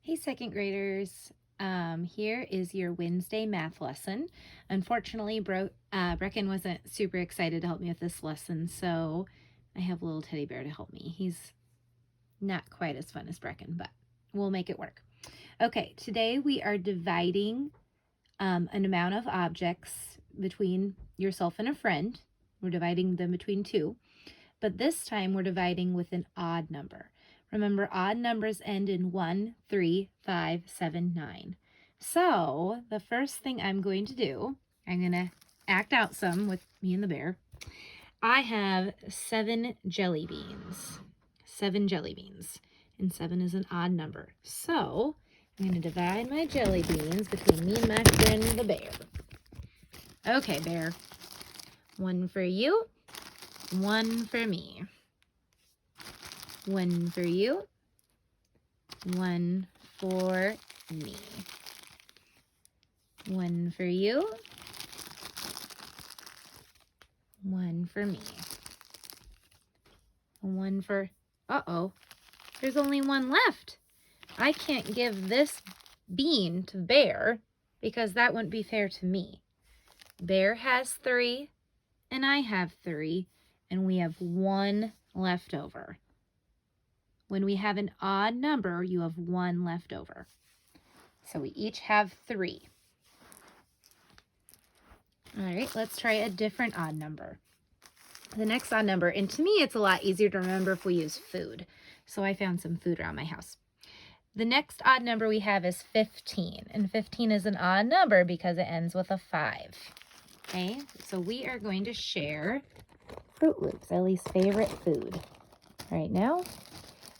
Hey, second graders. Here is your Wednesday math lesson. Unfortunately, Brecken wasn't super excited to help me with this lesson, so I have little teddy bear to help me. He's not quite as fun as Brecken, but we'll make it work. Okay, today we are dividing an amount of objects between yourself and a friend. We're dividing them between two, but this time we're dividing with an odd number. Remember, odd numbers end in 1, 3, 5, 7, 9. So the first thing I'm going to do, I'm going to act out some with me and the bear. I have 7 jelly beans. 7 jelly beans. And 7 is an odd number. So I'm going to divide my jelly beans between me and my friend the bear. Okay, bear. 1 for you, 1 for me. 1 for you, 1 for me. 1 for you, 1 for me. 1 for, there's only 1 left. I can't give this bean to Bear because that wouldn't be fair to me. Bear has 3 and I have 3 and we have 1 left over. When we have an odd number, you have 1 left over. So we each have 3. All right, let's try a different odd number. The next odd number, and to me it's a lot easier to remember if we use food. So I found some food around my house. The next odd number we have is 15, and 15 is an odd number because it ends with a 5. Okay, so we are going to share Fruit Loops, Ellie's favorite food. Right now.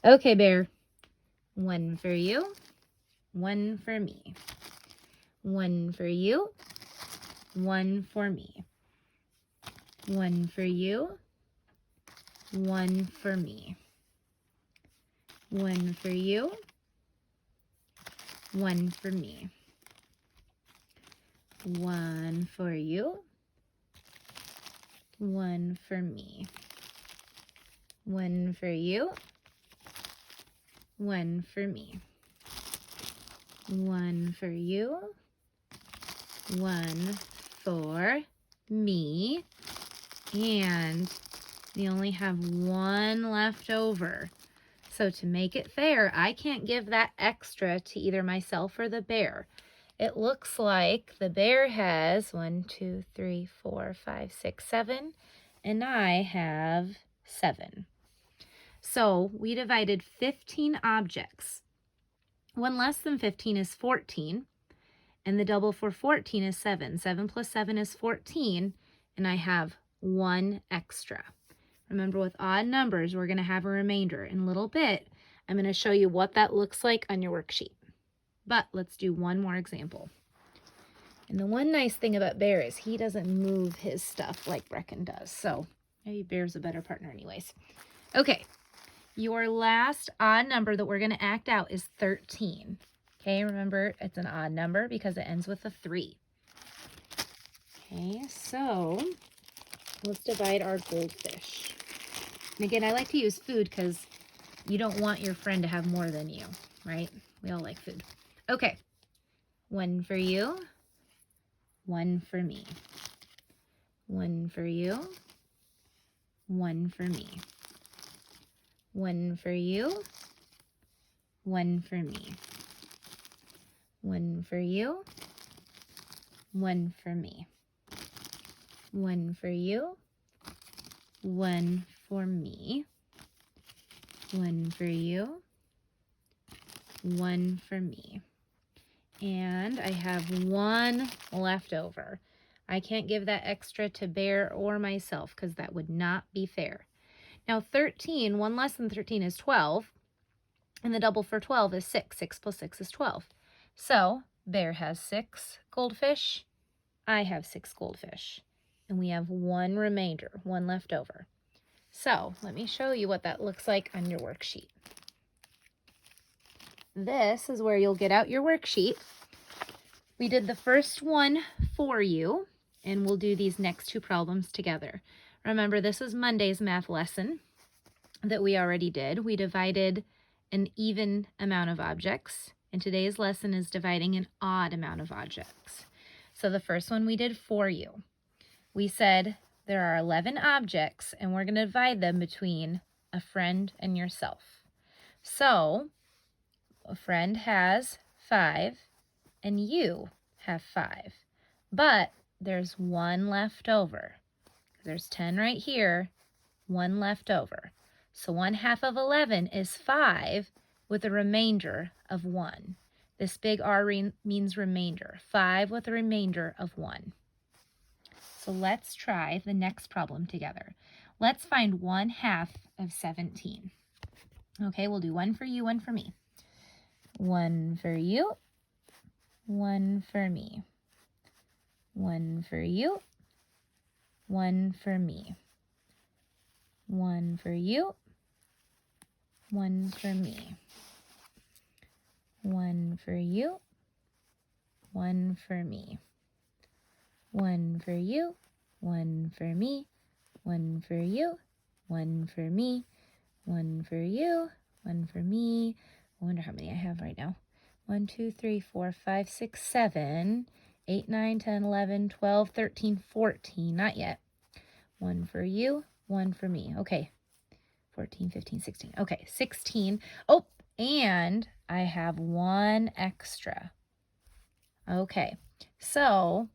Okay, Bear. 1 for you, 1 for me. 1 for you, 1 for me. 1 for you, 1 for me. 1 for you, 1 for me. 1 for you, 1 for me. 1 for you, 1 for me. 1 for you, 1 for me. And we only have 1 left over. So to make it fair, I can't give that extra to either myself or the bear. It looks like the bear has 1, 2, 3, 4, 5, 6, 7, and I have 7. So we divided 15 objects. 1 less than 15 is 14, and the double for 14 is 7. 7 plus 7 is 14, and I have 1 extra. Remember, with odd numbers, we're going to have a remainder. In a little bit, I'm going to show you what that looks like on your worksheet. But let's do one more example. And the one nice thing about Bear is he doesn't move his stuff like Brecken does. So maybe Bear's a better partner anyways. Okay, your last odd number that we're going to act out is 13. Okay, remember, it's an odd number because it ends with a 3. Okay, so let's divide our goldfish. And again, I like to use food because you don't want your friend to have more than you, right? We all like food. Okay, 1 for you, 1 for me. 1 for you, 1 for me. 1 for you, 1 for me. 1 for you, 1 for me. 1 for you, 1 for me. 1 for you, 1 for me. And I have 1 left over. I can't give that extra to Bear or myself because that would not be fair. Now 13, 1 less than 13 is 12, and the double for 12 is 6. 6 plus 6 is 12. So Bear has 6 goldfish, I have 6 goldfish, and we have 1 remainder, 1 left over. So let me show you what that looks like on your worksheet. This is where you'll get out your worksheet. We did the first one for you, and we'll do these next 2 problems together. Remember, this is Monday's math lesson that we already did. We divided an even amount of objects And today's lesson is dividing an odd amount of objects. So the first one we did for you. We said there are 11 objects and we're going to divide them between a friend and yourself. So a friend has 5 and you have 5, but there's 1 left over. There's 10 right here, 1 left over. So 1/2 of 11 is 5 with a remainder of 1. This big R means remainder, 5 with a remainder of 1. So let's try the next problem together. Let's find 1/2 of 17. Okay, we'll do one for you, one for me. 1 for you, 1 for me. 1 for you, 1 for me. 1 for you, 1 for me. 1 for you, 1 for me. 1 for you, 1 for me. 1 for you, 1 for me. 1 for you, 1 for me. I wonder how many I have right now. 1, 2, 3, 4, 5, 6, 7, 8, 9, 10, 11, 12, 13, 14. Not yet. 1 for you, 1 for me. Okay. 14, 15, 16. Okay, 16. Oh, and I have 1 extra. Okay, so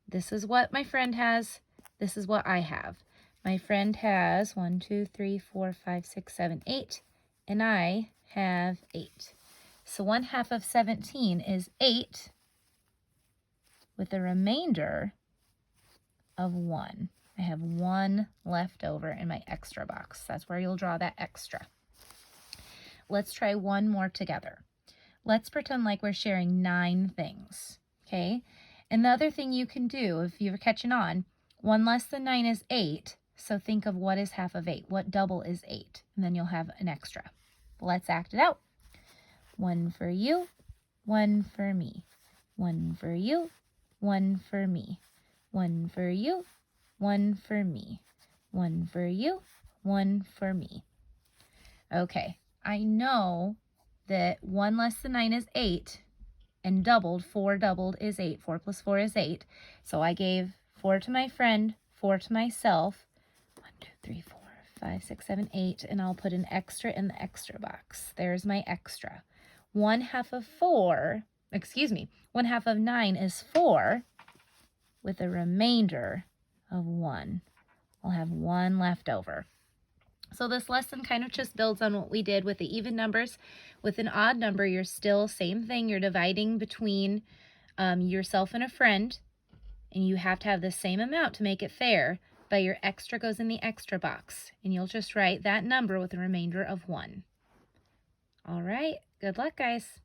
this is what my friend has. This is what I have. My friend has 1, 2, 3, 4, 5, 6, 7, 8, and I have 8. So 1/2 of 17 is 8 with a remainder of 1. I have 1 left over in my extra box. That's where you'll draw that extra. Let's try one more together. Let's pretend like we're sharing 9 things, okay? And the other thing you can do, if you're catching on, 1 less than 9 is 8. So think of what is 1/2 of 8. What double is 8? And then you'll have an extra. Let's act it out. 1 for you, 1 for me. 1 for you, 1 for me. 1 for you, 1 for me. 1 for you, 1 for me. Okay, I know that 1 less than 9 is 8, and doubled, 4 doubled is 8. 4 plus 4 is 8. So I gave 4 to my friend, 4 to myself. 1, 2, 3, 4, 5, 6, 7, 8, and I'll put an extra in the extra box. There's my extra. 1/2 of 4, 1/2 of 9 is 4 with a remainder of 1. I'll have 1 left over. So this lesson kind of just builds on what we did with the even numbers. With an odd number, you're still same thing. You're dividing between yourself and a friend, and you have to have the same amount to make it fair, but your extra goes in the extra box, and you'll just write that number with a remainder of 1. All right, good luck, guys.